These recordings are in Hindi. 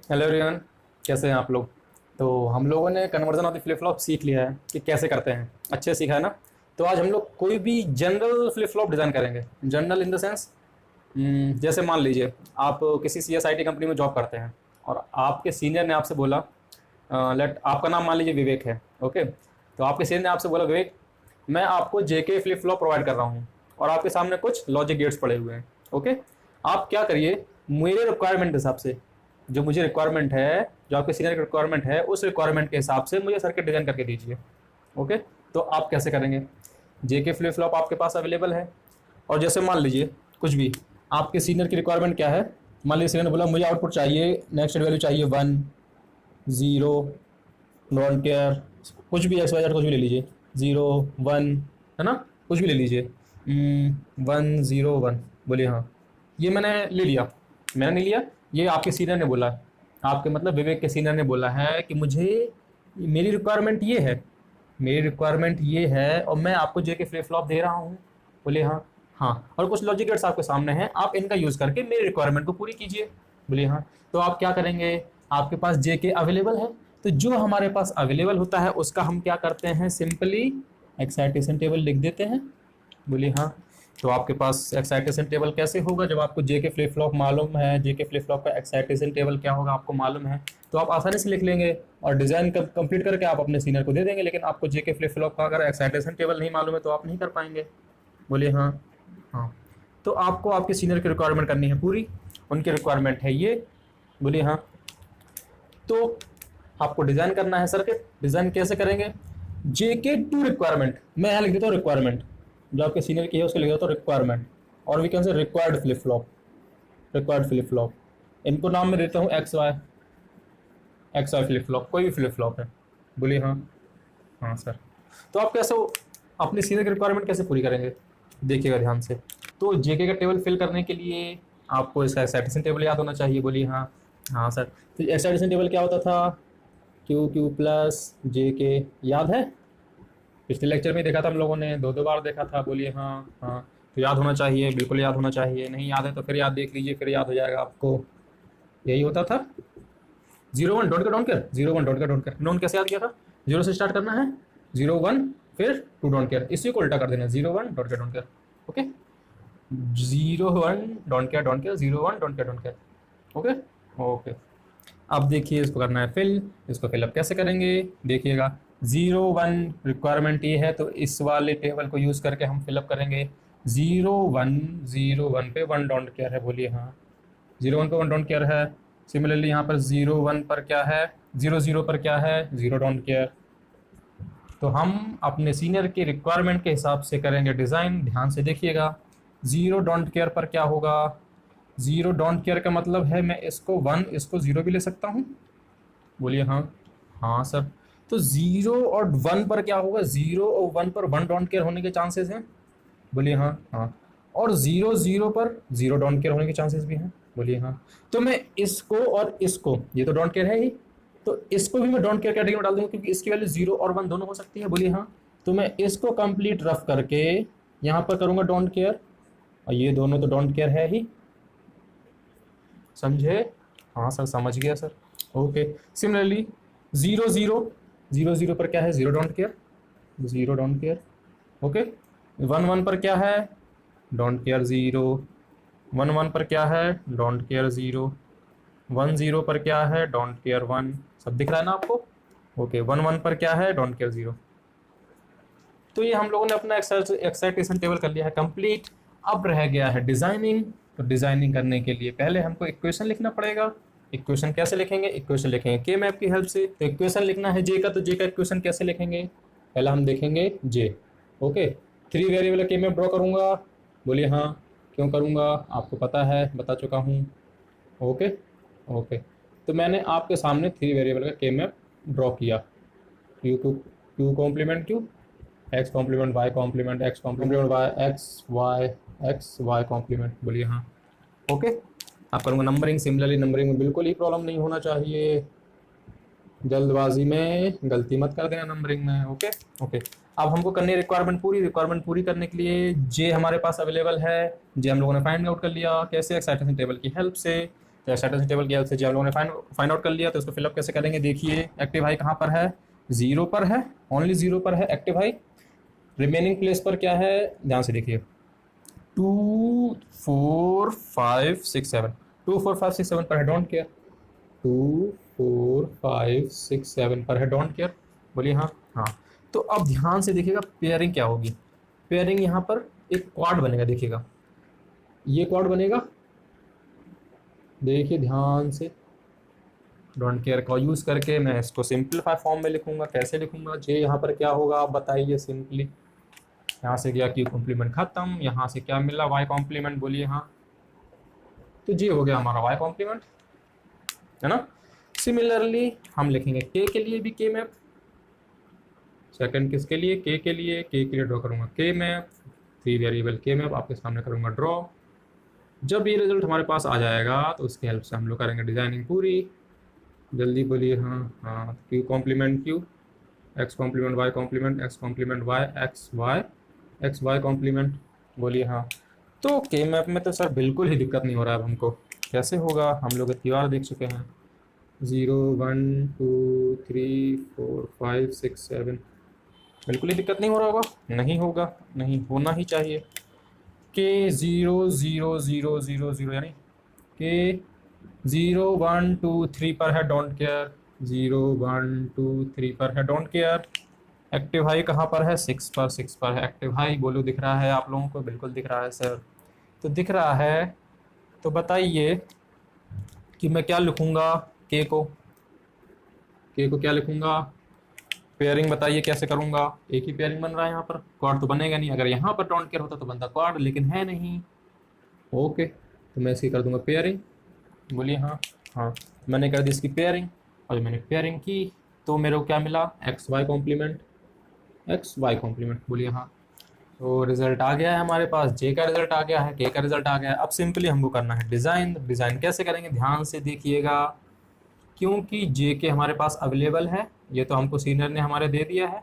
हेलो एवरीवन, कैसे हैं आप लोग। तो हम लोगों ने conversion of the flip flop सीख लिया है कि कैसे करते हैं, अच्छे सीखा है ना। तो आज हम लोग कोई भी जनरल फ्लिप फ्लॉप डिज़ाइन करेंगे। जनरल इन द सेंस, जैसे मान लीजिए आप किसी CSIT कंपनी में जॉब करते हैं और आपके सीनियर ने आपसे बोला, लेट आपका नाम मान लीजिए विवेक है। ओके, तो आपके सीनियर ने आपसे बोला, विवेक मैं आपको JK फ्लिप फ्लॉप प्रोवाइड कर रहा हूँ और आपके सामने कुछ लॉजिक गेट्स पड़े हुए हैं। ओके, आप क्या करिए, मेरे रिक्वायरमेंट के हिसाब से, जो मुझे रिक्वायरमेंट है, जो आपके सीनियर की रिक्वायरमेंट है, उस रिक्वायरमेंट के हिसाब से मुझे सर्किट डिज़ाइन करके दीजिए। ओके, तो आप कैसे करेंगे। JK फ्लिप फ्लॉप आपके पास अवेलेबल है और जैसे मान लीजिए कुछ भी आपके सीनियर की रिक्वायरमेंट क्या है। मान लीजिए सीनियर ने बोला मुझे आउटपुट चाहिए, नेक्स्ट वैल्यू चाहिए 1 0, डोंट केयर, कुछ भी XYZ कुछ भी ले लीजिए, 0 1 है ना, कुछ भी ले लीजिए। 1 0 1 बोलिए हाँ, ये मैंने ले लिया। मैंने नहीं लिया, ये आपके सीनियर ने बोला है। आपके मतलब विवेक के सीनियर ने बोला है कि मुझे, मेरी रिक्वायरमेंट ये है, मेरी रिक्वायरमेंट ये है और मैं आपको JK फ्लिप फ्लॉप दे रहा हूँ। बोलिए हाँ। हाँ, और कुछ लॉजिक गेट्स आपके सामने हैं, आप इनका यूज़ करके मेरी रिक्वायरमेंट को पूरी कीजिए। बोलिए हाँ। तो आप क्या करेंगे, आपके पास JK अवेलेबल है, तो जो हमारे पास अवेलेबल होता है उसका हम क्या करते हैं, सिंपली एक्साइटेशन टेबल लिख देते हैं। बोलिए हाँ। तो आपके पास एक्साइटेशन टेबल कैसे होगा, जब आपको JK फ्लिप फ्लॉप मालूम है, JK फ्लिप फ्लॉप का एक्साइटेशन टेबल क्या होगा आपको मालूम है, तो आप आसानी से लिख लेंगे और डिज़ाइन कंप्लीट करके आप अपने सीनियर को दे देंगे। लेकिन आपको JK फ्लिप फ्लॉप का अगर एक्साइटेशन टेबल नहीं मालूम है तो आप नहीं कर पाएंगे। बोलिए हाँ। हाँ, तो आपको आपके सीनियर की रिक्वायरमेंट करनी है पूरी, उनकी रिक्वायरमेंट है ये। बोलिए हाँ। तो आपको डिज़ाइन करना है सर्किट। डिज़ाइन कैसे करेंगे, JK टू रिक्वायरमेंट, मैं यहाँ लिख देता हूँ रिक्वायरमेंट, जो आपके सीनियर की है उसको लिख देता हूँ रिक्वायरमेंट, और we can say required flip flop, required flip flop. इनको नाम में देता हूँ XY फ्लिप फ्लॉप, कोई भी फ्लिप फ्लॉप है। बोलिए हाँ। हाँ सर। तो आप कैसे अपनी सीनियर की रिक्वायरमेंट कैसे पूरी करेंगे, देखिएगा ध्यान से। तो JK का टेबल फिल करने के लिए आपको इसका एक्साइटेशन टेबल याद होना चाहिए। बोलिए हाँ। हाँ सर। तो एक्साइटेशन टेबल क्या होता था, Q प्लस JK, याद है, पिछले लेक्चर में देखा था हम लोगों ने, दो दो बार देखा था। बोलिए हाँ। हाँ, तो याद होना चाहिए, बिल्कुल याद होना चाहिए। नहीं याद है तो फिर याद देख लीजिए, फिर याद हो जाएगा आपको। यही होता था। 0 1 don't care, 0 1 don't care. Known कैसे याद किया था, 0 से स्टार्ट करना है, 0 1 फिर 2 डोंट केयर, इसी को उल्टा कर देना, 0 1 don't care. Okay, 0 1 don't care 0 1 don't care. Okay. Okay, अब देखिए इसको करना है फिल। इसको फिलअप कैसे करेंगे, देखिएगा। 0 1 रिक्वायरमेंट ये है, तो इस वाले टेबल को यूज़ करके हम फिलअप करेंगे। 0 1 पे 1 डोंट केयर है। बोलिए हाँ। 0 1 पे 1 डोंट केयर है। सिमिलरली यहाँ पर 0 1 पर क्या है, 0 0 पर क्या है, 0 डोंट केयर। तो हम अपने सीनियर की रिक्वायरमेंट के हिसाब से करेंगे डिज़ाइन। ध्यान से देखिएगा, 0 डोंट केयर पर क्या होगा, 0 डोंट केयर का मतलब है मैं इसको 1, इसको 0 भी ले सकता हूँ। बोलिए हाँ। हाँ सर। तो 0 और 1 पर क्या होगा, 0 और 1 पर 1 डोंट केयर होने के चांसेस हैं। बोलिए हाँ। हाँ, और 0 0 पर 0 डोंट केयर होने के चांसेस भी हैं। बोलिए हाँ। तो मैं इसको और इसको, ये तो डोंट केयर है ही, तो इसको भी मैं डोंट केयर कैटेगरी में डाल दूंगा क्योंकि इसकी वैल्यू 0 और 1 दोनों हो सकती है। बोलिए हाँ। तो मैं इसको कंप्लीट रफ करके यहाँ पर करूँगा डोंट केयर, और ये दोनों तो डोंट केयर है ही, समझे। हाँ सर, समझ गया सर। ओके, सिमिलरली 0 0 पर क्या है, 0 don't care, 0 don't care. Okay, 1 1 पर क्या है, डोंट केयर 0, 1 1 पर क्या है, डोंट केयर 0, 1 0 पर क्या है, डोंट केयर 1। सब दिख रहा है ना आपको। ओके, 1 1 पर क्या है, डोंट केयर 0। तो ये हम लोगों ने अपना एक्साइटेशन टेबल कर लिया है कंप्लीट। अब रह गया है डिजाइनिंग। तो डिजाइनिंग करने के लिए पहले हमको इक्वेशन लिखना पड़ेगा। इक्वेशन कैसे लिखेंगे, इक्वेशन लिखेंगे के मैप की हेल्प से। तो इक्वेशन लिखना है जे का, तो जे का इक्वेशन कैसे लिखेंगे, पहले हम देखेंगे जे। ओके, 3 वेरिएबल के मैप ड्रॉ करूंगा। बोलिए हाँ। क्यों करूंगा, आपको पता है, बता चुका हूँ। ओके। ओके, तो मैंने आपके सामने 3 वेरिएबल का के मैप ड्रॉ किया। Q complement Q, X complement Y complement, X complement Y, X Y complement. बोलिए हाँ। ओके, आप करूँगा नंबरिंग। सिमिलरली नंबरिंग में बिल्कुल ही प्रॉब्लम नहीं होना चाहिए, जल्दबाजी में गलती मत कर देना नंबरिंग में। ओके। ओके, अब हमको करनी है रिक्वायरमेंट पूरी करने के लिए जे हमारे पास अवेलेबल है। जे हम लोगों ने फाइंड आउट कर लिया, कैसे, एक्साइटेशन टेबल की हेल्प से। स्टेटस टेबल की हेल्प से जो हम लोगों ने फाइंड आउट कर लिया, तो उसको फिलअप कैसे करेंगे देखिए। एक्टिव हाई कहाँ पर है, 0 पर है, ओनली 0 पर है एक्टिव हाई। रिमेनिंग प्लेस पर क्या है, ध्यान से देखिए, 2 4 5 6 7, 2 4 5 6 7 पर है, डोंट केयर। 2 4 5 6 7 पर है, डोंट केयर। बोलिए हाँ। हाँ, तो अब ध्यान से देखिएगा पेयरिंग क्या होगी। पेयरिंग यहाँ पर एक क्वाड बनेगा, देखिएगा ये क्वाड बनेगा, देखिए ध्यान से। डोंट केयर का यूज़ करके मैं इसको सिंपलीफाई फॉर्म में लिखूंगा। कैसे लिखूंगा, जे यहाँ पर क्या होगा आप बताइए सिंपली। यहाँ से गया क्यू कॉम्प्लीमेंट खत्म, यहाँ से क्या मिला वाई कॉम्प्लीमेंट, बोलिए हाँ। तो जे हो गया हमारा वाई कॉम्प्लीमेंट, है ना। सिमिलरली हम लिखेंगे के के लिए भी के मैप। सेकंड किसके लिए, के लिए, के लिए ड्रॉ करूंगा के मैप, 3 वेरिएबल के मैप आपके सामने करूंगा ड्रॉ। जब ये रिजल्ट हमारे पास आ जाएगा तो उसकी हेल्प से हम लोग करेंगे डिजाइनिंग पूरी। जल्दी बोलिए हाँ। हाँ, Q complement Q, X complement Y complement, X complement Y, X Y complement, बोलिए हाँ। तो के मैप में तो सर बिल्कुल ही दिक्कत नहीं हो रहा है अब हमको। कैसे होगा, हम लोग इतनी बार देख चुके हैं। 0 1 2 3 4 5 6 7, बिल्कुल ही दिक्कत नहीं हो रहा होगा, नहीं होगा, नहीं होना ही चाहिए। के 0 0 0 0 0 यानी के 0 1 2 3 पर है, डोंट केयर। 0 1 2 3 पर है, डोंट केयर। एक्टिव हाई कहाँ पर है, 6 पर, 6 पर है एक्टिव हाई। बोलो दिख रहा है आप लोगों को, बिल्कुल दिख रहा है सर। तो दिख रहा है, तो बताइए कि मैं क्या लिखूंगा के को, क्या लिखूंगा। पेयरिंग बताइए कैसे करूंगा, एक ही पेयरिंग बन रहा है यहाँ पर, क्वाड तो बनेगा नहीं। अगर यहाँ पर डोंट केयर होता तो बनता क्वाड, लेकिन है नहीं। ओके, तो मैं इसकी कर दूंगा पेयरिंग, बोलिए हाँ। हाँ, मैंने कर दी इसकी पेयरिंग, और जब मैंने पेयरिंग की तो मेरे को क्या मिला, X Y complement, X Y complement, बोलिए हाँ। तो रिजल्ट आ गया है हमारे पास, जे का रिजल्ट आ गया है, के का रिजल्ट आ गया है। अब सिंपली हमको करना है डिज़ाइन। डिज़ाइन कैसे करेंगे, ध्यान से देखिएगा। क्योंकि जे के हमारे पास अवेलेबल है, ये तो हमको सीनियर ने हमारे दे दिया है।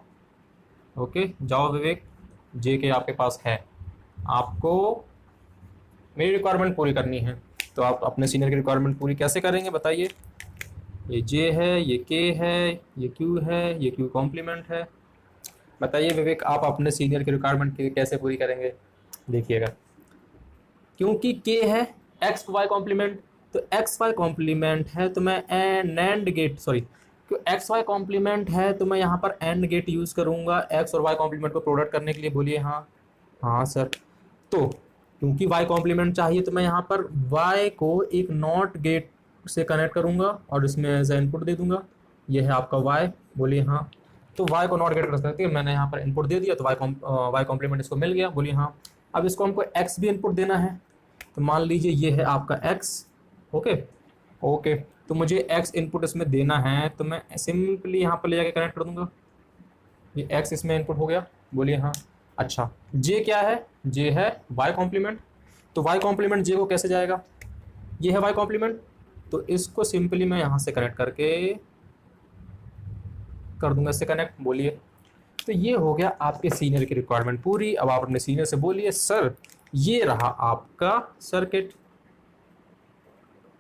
ओके, जाओ विवेक, जे के आपके पास है, आपको मेरी रिक्वायरमेंट पूरी करनी है। तो आप अपने सीनियर की रिक्वायरमेंट पूरी कैसे करेंगे बताइए। ये जे है, ये के है, ये क्यू है, ये क्यू कॉम्प्लीमेंट है। बताइए विवेक, आप अपने सीनियर की रिक्वायरमेंट कैसे पूरी करेंगे, देखिएगा। क्योंकि के है एक्स वाई कॉम्प्लीमेंट, तो एक्स वाई कॉम्प्लीमेंट है तो मैं नैंड गेट, सॉरी, क्यों एक्स वाई कॉम्प्लीमेंट है तो मैं यहाँ पर एंड गेट यूज़ करूँगा एक्स और वाई कॉम्प्लीमेंट को प्रोडक्ट करने के लिए, बोलिए हाँ। हाँ सर, तो क्योंकि वाई कॉम्प्लीमेंट चाहिए तो मैं यहाँ पर वाई को एक नॉट गेट से कनेक्ट करूँगा और इसमें एज इनपुट दे दूंगा। ये है आपका वाई, बोलिए हाँ। तो वाई को नॉट गेट कर सकते हैं, मैंने यहाँ पर इनपुट दे दिया तो वाई कॉम्प्लीमेंट इसको मिल गया, बोलिए हाँ। अब इसको हमको एक्स भी इनपुट देना है, तो मान लीजिए ये है आपका एक्स। ओके ओके, तो मुझे एक्स इनपुट इसमें देना है, तो मैं सिंपली यहाँ पर ले जाके कनेक्ट कर दूंगा। ये एक्स इसमें इनपुट हो गया, बोलिए हाँ। अच्छा, जे क्या है, जे है वाई कॉम्प्लीमेंट, तो वाई कॉम्प्लीमेंट जे को कैसे जाएगा, ये है वाई कॉम्प्लीमेंट, तो इसको सिंपली मैं यहाँ से कनेक्ट करके कर दूंगा, इससे कनेक्ट, बोलिए। तो ये हो गया आपके सीनियर की रिक्वायरमेंट पूरी। अब आप अपने सीनियर से बोलिए सर ये रहा आपका सर्किट,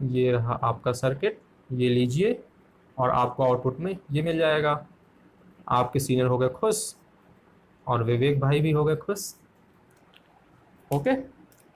ये रहा आपका सर्किट, ये लीजिए, और आपको आउटपुट में ये मिल जाएगा। आपके सीनियर हो गए खुश और विवेक भाई भी हो गए खुश। ओके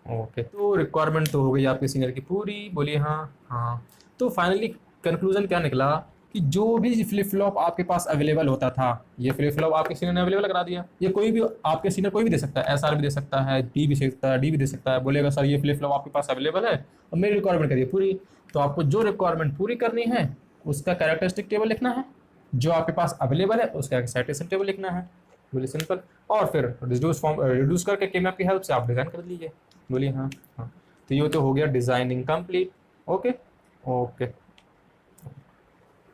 ओके, तो रिक्वायरमेंट तो हो गई आपके सीनियर की पूरी, बोलिए हाँ। हाँ, तो फाइनली कंक्लूजन क्या निकला कि जो भी फ्लिप फ्लॉप आपके पास अवेलेबल होता था, ये फ्लिप फ्लॉप आपके सीनियर ने अवेलेबल करा दिया। ये कोई भी आपके सीनियर कोई भी दे सकता है, SR भी दे सकता है, डी भी दे सकता है, डी भी दे सकता है, बोलेगा सर ये फ्लिप फ्लॉप आपके पास अवेलेबल है और मेरी रिक्वायरमेंट करिए पूरी। तो आपको जो रिक्वायरमेंट पूरी करनी है उसका कैरेक्टरिस्टिक टेबल लिखना है, जो आपके पास अवेलेबल है उसका एक्साइटेशन टेबल लिखना है, बोलिए सिंपल। और फिर रिड्यूस करके के मैप की हेल्प से आप डिज़ाइन कर लीजिए, बोलिए हाँ। हाँ, तो ये तो हो गया डिज़ाइनिंग कंप्लीट। ओके ओके,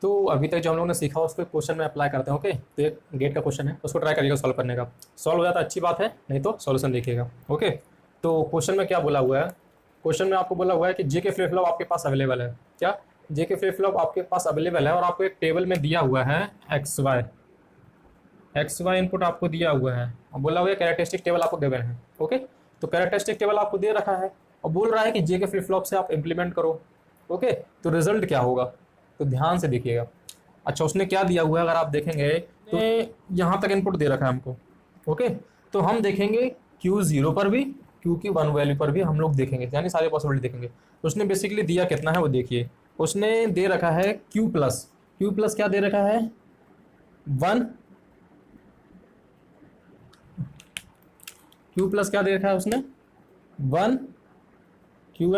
तो अभी तक जो हम लोगों ने सीखा उसको क्वेश्चन में अप्लाई करते हैं। ओके, तो एक गेट का क्वेश्चन है, उसको ट्राई करिएगा सॉल्व करने का। सॉल्व हो जाता है अच्छी बात है, नहीं तो सॉल्यूशन देखिएगा। ओके, तो क्वेश्चन में क्या बोला हुआ है, क्वेश्चन में आपको बोला हुआ है कि जे के फ्लिप फ्लॉप आपके पास अवेलेबल है। क्या, जे के फ्लिप फ्लॉप आपके पास अवेलेबल है और आपको एक टेबल में दिया हुआ है एक्स वाई इनपुट आपको दिया हुआ है और बोला हुआ है कैरेक्टरिस्टिक टेबल आपको गिवन है। ओके, तो कैरेक्टरिस्टिक टेबल आपको दे रखा है और बोल रहा है कि जे के फ्लिप फ्लॉप से आप इंप्लीमेंट करो। ओके, तो रिजल्ट क्या होगा, तो ध्यान से देखिएगा। अच्छा, उसने क्या दिया हुआ है अगर आप देखेंगे तो यहाँ तक इनपुट दे रखा है हमको। ओके, तो हम देखेंगे क्यू जीरो पर भी, क्यू की वन वैल्यू पर भी हम लोग देखेंगे, यानी सारे पॉसिबिलिटी देखेंगे। तो उसने बेसिकली दिया कितना है वो देखिए, उसने दे रखा है क्यू प्लस, क्यू प्लस क्या दे रखा है, वन, क्यू प्लस क्या दे रखा है उसने, one, Q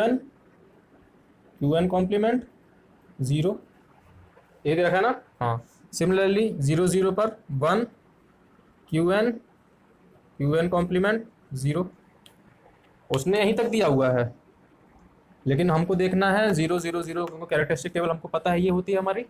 N complement zero, ये दे रखा है ना। हाँ, सिमिलरली जीरो जीरो पर one, Q N complement zero, उसने यहीं तक दिया हुआ है। लेकिन हमको देखना है जीरो जीरो जीरो, क्योंकि कैरेक्टरिस्टिक टेबल हमको पता है ये होती है हमारी,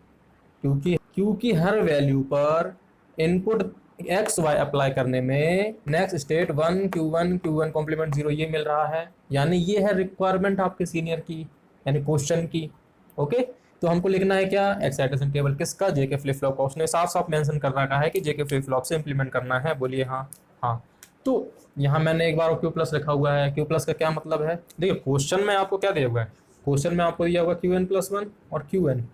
क्योंकि हर वैल्यू पर इनपुट एक्स वाई अप्लाई करने में next state Q one complement zero ये मिल रहा है, यानी ये है रिक्वायरमेंट आपके सीनियर की, यानी क्वेश्चन की। ओके, तो हमको लिखना है क्या, एक्साइटेशन टेबल किसका, जेके फ्लिप फ्लॉप का। उसने साफ साफ मेंशन कर रखा है कि जेके फ्लिप फ्लॉप से इंप्लीमेंट करना है, बोलिए हाँ। हाँ, तो यहाँ मैंने एक बार क्यू प्लस लिखा हुआ है। क्यू प्लस का क्या मतलब है, देखिए क्वेश्चन में आपको क्या दिया हुआ है, क्वेश्चन में आपको दिया हुआ क्यू एन प्लस वन और क्यू एन,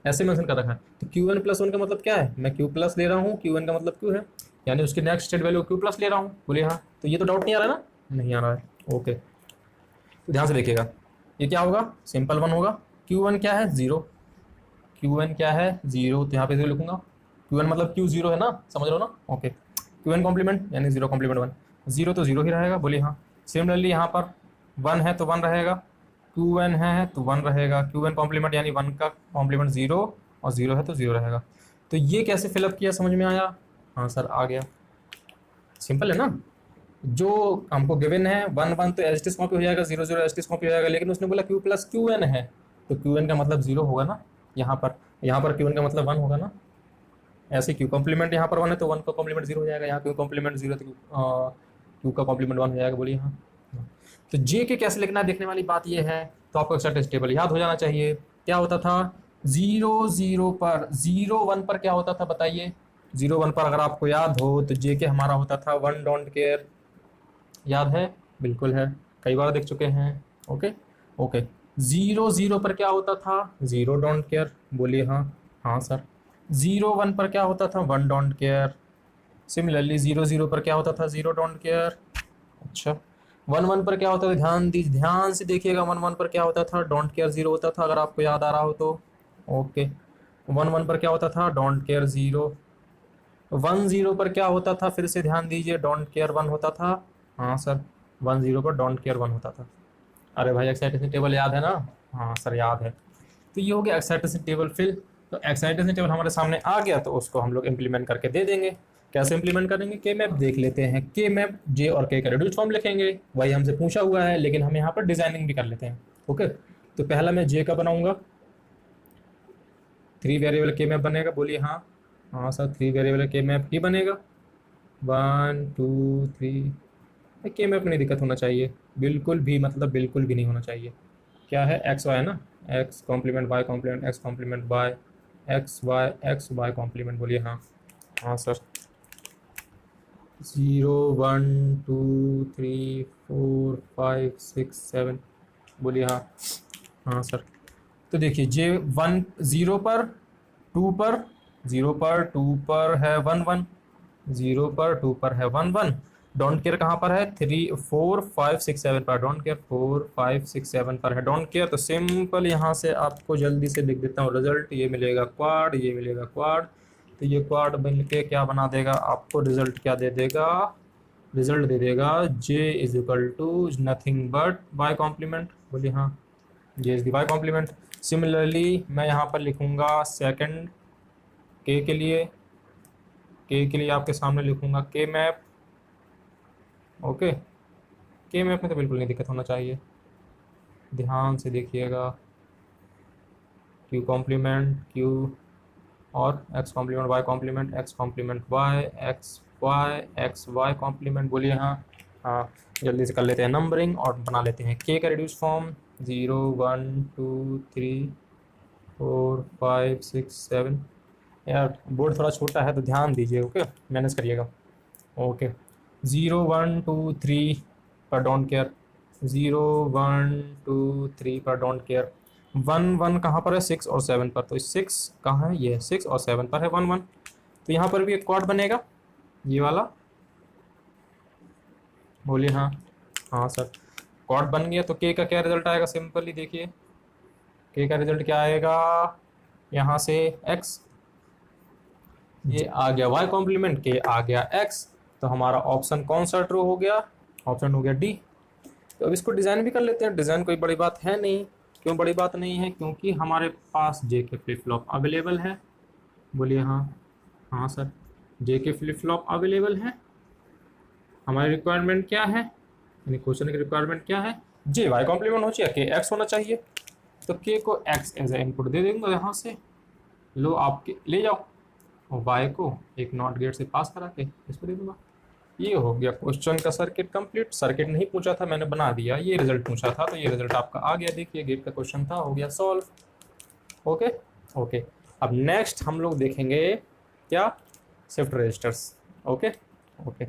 ऐसे मेंशन कर रखा है। तो क्यू एन प्लस वन का मतलब क्या है, मैं क्यू प्लस ले रहा हूँ, क्यू एन का मतलब क्यू है, यानी उसकी next state value Q plus ले रहा हूँ, बोलिए हाँ। तो ये तो डाउट नहीं आ रहा है ना, नहीं आ रहा है। ओके, तो ध्यान से देखिएगा, ये क्या होगा, सिंपल वन होगा। क्यू वन क्या है, जीरो, क्यू एन क्या है, जीरो, तो यहाँ पे जीरो लिखूंगा। क्यू एन मतलब क्यू जीरो है ना, समझ रहे हो ना। ओके, क्यू एन कॉम्प्लीमेंट यानी जीरो कॉम्प्लीमेंट वन, जीरो तो जीरो ही रहेगा, बोलिए हाँ। सिमिलरली यहाँ पर वन है तो वन रहेगा, क्यू एन है तो वन रहेगा, क्यू एन कॉम्प्लीमेंट यानी वन का कॉम्प्लीमेंट जीरो, और जीरो है तो जीरो रहेगा। तो ये कैसे फिलअप किया, समझ में आया, हाँ सर आ गया, सिंपल है ना। जो हमको गिवन है वन वन तो एच टी कॉपी हो जाएगा, zero zero H T copy हो जाएगा, लेकिन उसने बोला क्यू प्लस क्यू एन है, तो क्यू एन का मतलब जीरो होगा ना, यहाँ पर क्यू एन का मतलब वन होगा ना। ऐसे क्यू कॉम्प्लीमेंट यहाँ पर वन है तो वन का कॉम्प्लीमेंट जीरो हो जाएगा, यहाँ क्यू कॉम्प्लीमेंट जीरो तो क्यू का कॉम्प्लीमेंट वन हो जाएगा, बोलिए हाँ। तो जे के कैसे लिखना है देखने वाली बात ये है, तो आपको एक्सेप्टेंस टेबल याद हो जाना चाहिए। क्या होता था, जीरो जीरो पर, जीरो वन पर क्या होता था बताइए, जीरो वन पर अगर आपको याद हो तो जे के हमारा होता था वन डोंट केयर, याद है, बिल्कुल है, कई बार देख चुके हैं। ओके ओके, जीरो जीरो पर क्या होता था, जीरो डोंट केयर, बोलिए हाँ। हाँ सर, जीरो वन पर क्या होता था, one don't care. Similarly zero zero पर क्या होता था, जीरो डोंट केयर। अच्छा, वन वन पर क्या होता था, ध्यान से देखिएगा, वन वन पर क्या होता था, डोंट केयर जीरो होता था, अगर आपको याद आ रहा हो तो। ओके, वन वन पर क्या होता था, don't care zero. One zero पर क्या होता था, फिर से ध्यान दीजिए, डोंट केयर वन होता था। हाँ सर, वन जीरो पर डोंट केयर वन होता था। अरे भाई एक्साइटेशन टेबल याद है ना, हाँ सर याद है। तो ये हो गया एक्साइटेशन टेबल फिल। तो एक्साइटेशन टेबल हमारे सामने आ गया, तो उसको हम लोग इम्प्लीमेंट करके दे देंगे। कैसे इंप्लीमेंट करेंगे, के मैप देख लेते हैं, के मैप जे और के का रिड्यूस फॉर्म लिखेंगे, वही हमसे पूछा हुआ है, लेकिन हम यहाँ पर डिजाइनिंग भी कर लेते हैं। ओके, तो पहला मैं जे का बनाऊंगा, थ्री वेरिएबल के मैप बनेगा, बोलिए हाँ। हाँ सर, थ्री वेरिएबल के मैप ही बनेगा, वन टू थ्री। के मैप नहीं दिक्कत होना चाहिए, बिल्कुल भी, मतलब बिल्कुल भी नहीं होना चाहिए। क्या है, एक्स वाई है ना, X complement Y complement X complement Y, X Y complement, बोलिए हाँ। हाँ sir, zero one two three four five six seven, बोलिए हाँ। हाँ सर, तो देखिए जे वन जीरो पर, टू पर, जीरो पर टू पर है वन वन, जीरो पर टू पर है वन वन, डोंट केयर कहाँ पर है, three four five six seven पर, don't care four five six seven पर है डोंट केयर। तो सिंपल यहाँ से आपको जल्दी से लिख देता हूँ रिजल्ट, ये मिलेगा क्वाड, ये मिलेगा क्वाड। तो ये क्वाड बन के क्या बना देगा आपको, रिजल्ट क्या दे देगा, रिजल्ट दे देगा J is equal to nothing but Y complement, बोलिए हाँ, J is the Y complement. Similarly मैं यहाँ पर लिखूंगा सेकंड के के लिए आपके सामने लिखूंगा के मैप। ओके, के मैप में तो बिल्कुल नहीं दिक्कत होना चाहिए, ध्यान से देखिएगा, क्यू कॉम्प्लीमेंट क्यू और X complement Y complement X complement X Y complement, बोलिए हाँ। हाँ, जल्दी से कर लेते हैं नंबरिंग और बना लेते हैं के का reduce form, zero one two three four five six seven. यार बोर्ड थोड़ा छोटा है तो ध्यान दीजिए, ओके, मैनेज करिएगा। Okay, zero one two three पर don't care, zero one two three पर डोंट केयर, वन वन कहाँ पर है, 6 और 7 पर, तो 6 कहाँ है, ये 6 और 7 पर है 1 1। तो यहाँ पर भी एक क्वाड बनेगा ये वाला, बोलिए हाँ। हाँ सर, क्वाड बन गया। तो के का क्या रिजल्ट आएगा, सिंपली देखिए के का रिजल्ट क्या आएगा, यहाँ से x, ये आ गया y कॉम्प्लीमेंट, के आ गया x। तो हमारा ऑप्शन कौन सा ट्रू हो गया, ऑप्शन हो गया डी। तो अब इसको डिज़ाइन भी कर लेते हैं। डिज़ाइन कोई बड़ी बात है नहीं। क्यों बड़ी बात नहीं है, क्योंकि हमारे पास जे के फ्लिप फ्लॉप अवेलेबल है। बोलिए हाँ। हाँ सर, जे के फ्लिप फ्लॉप अवेलेबल है। हमारी रिक्वायरमेंट क्या है, यानी क्वेश्चन की रिक्वायरमेंट क्या है, जे वाई कॉम्प्लीमेंट हो चाहिए, के एक्स होना चाहिए। तो के को एक्स एज ए इनपुट दे देंगे यहाँ से, लो आपके ले जाओ, और वाई को एक नॉट गेट से पास करा के इसको दे दूंगा। ये हो गया क्वेश्चन का सर्किट कंप्लीट। सर्किट नहीं पूछा था, मैंने बना दिया। ये रिजल्ट पूछा था, तो ये रिजल्ट आपका आ गया। देखिए गेट का क्वेश्चन था, हो गया सॉल्व। Okay okay. अब नेक्स्ट हम लोग देखेंगे क्या, शिफ्ट रजिस्टर्स। Okay okay.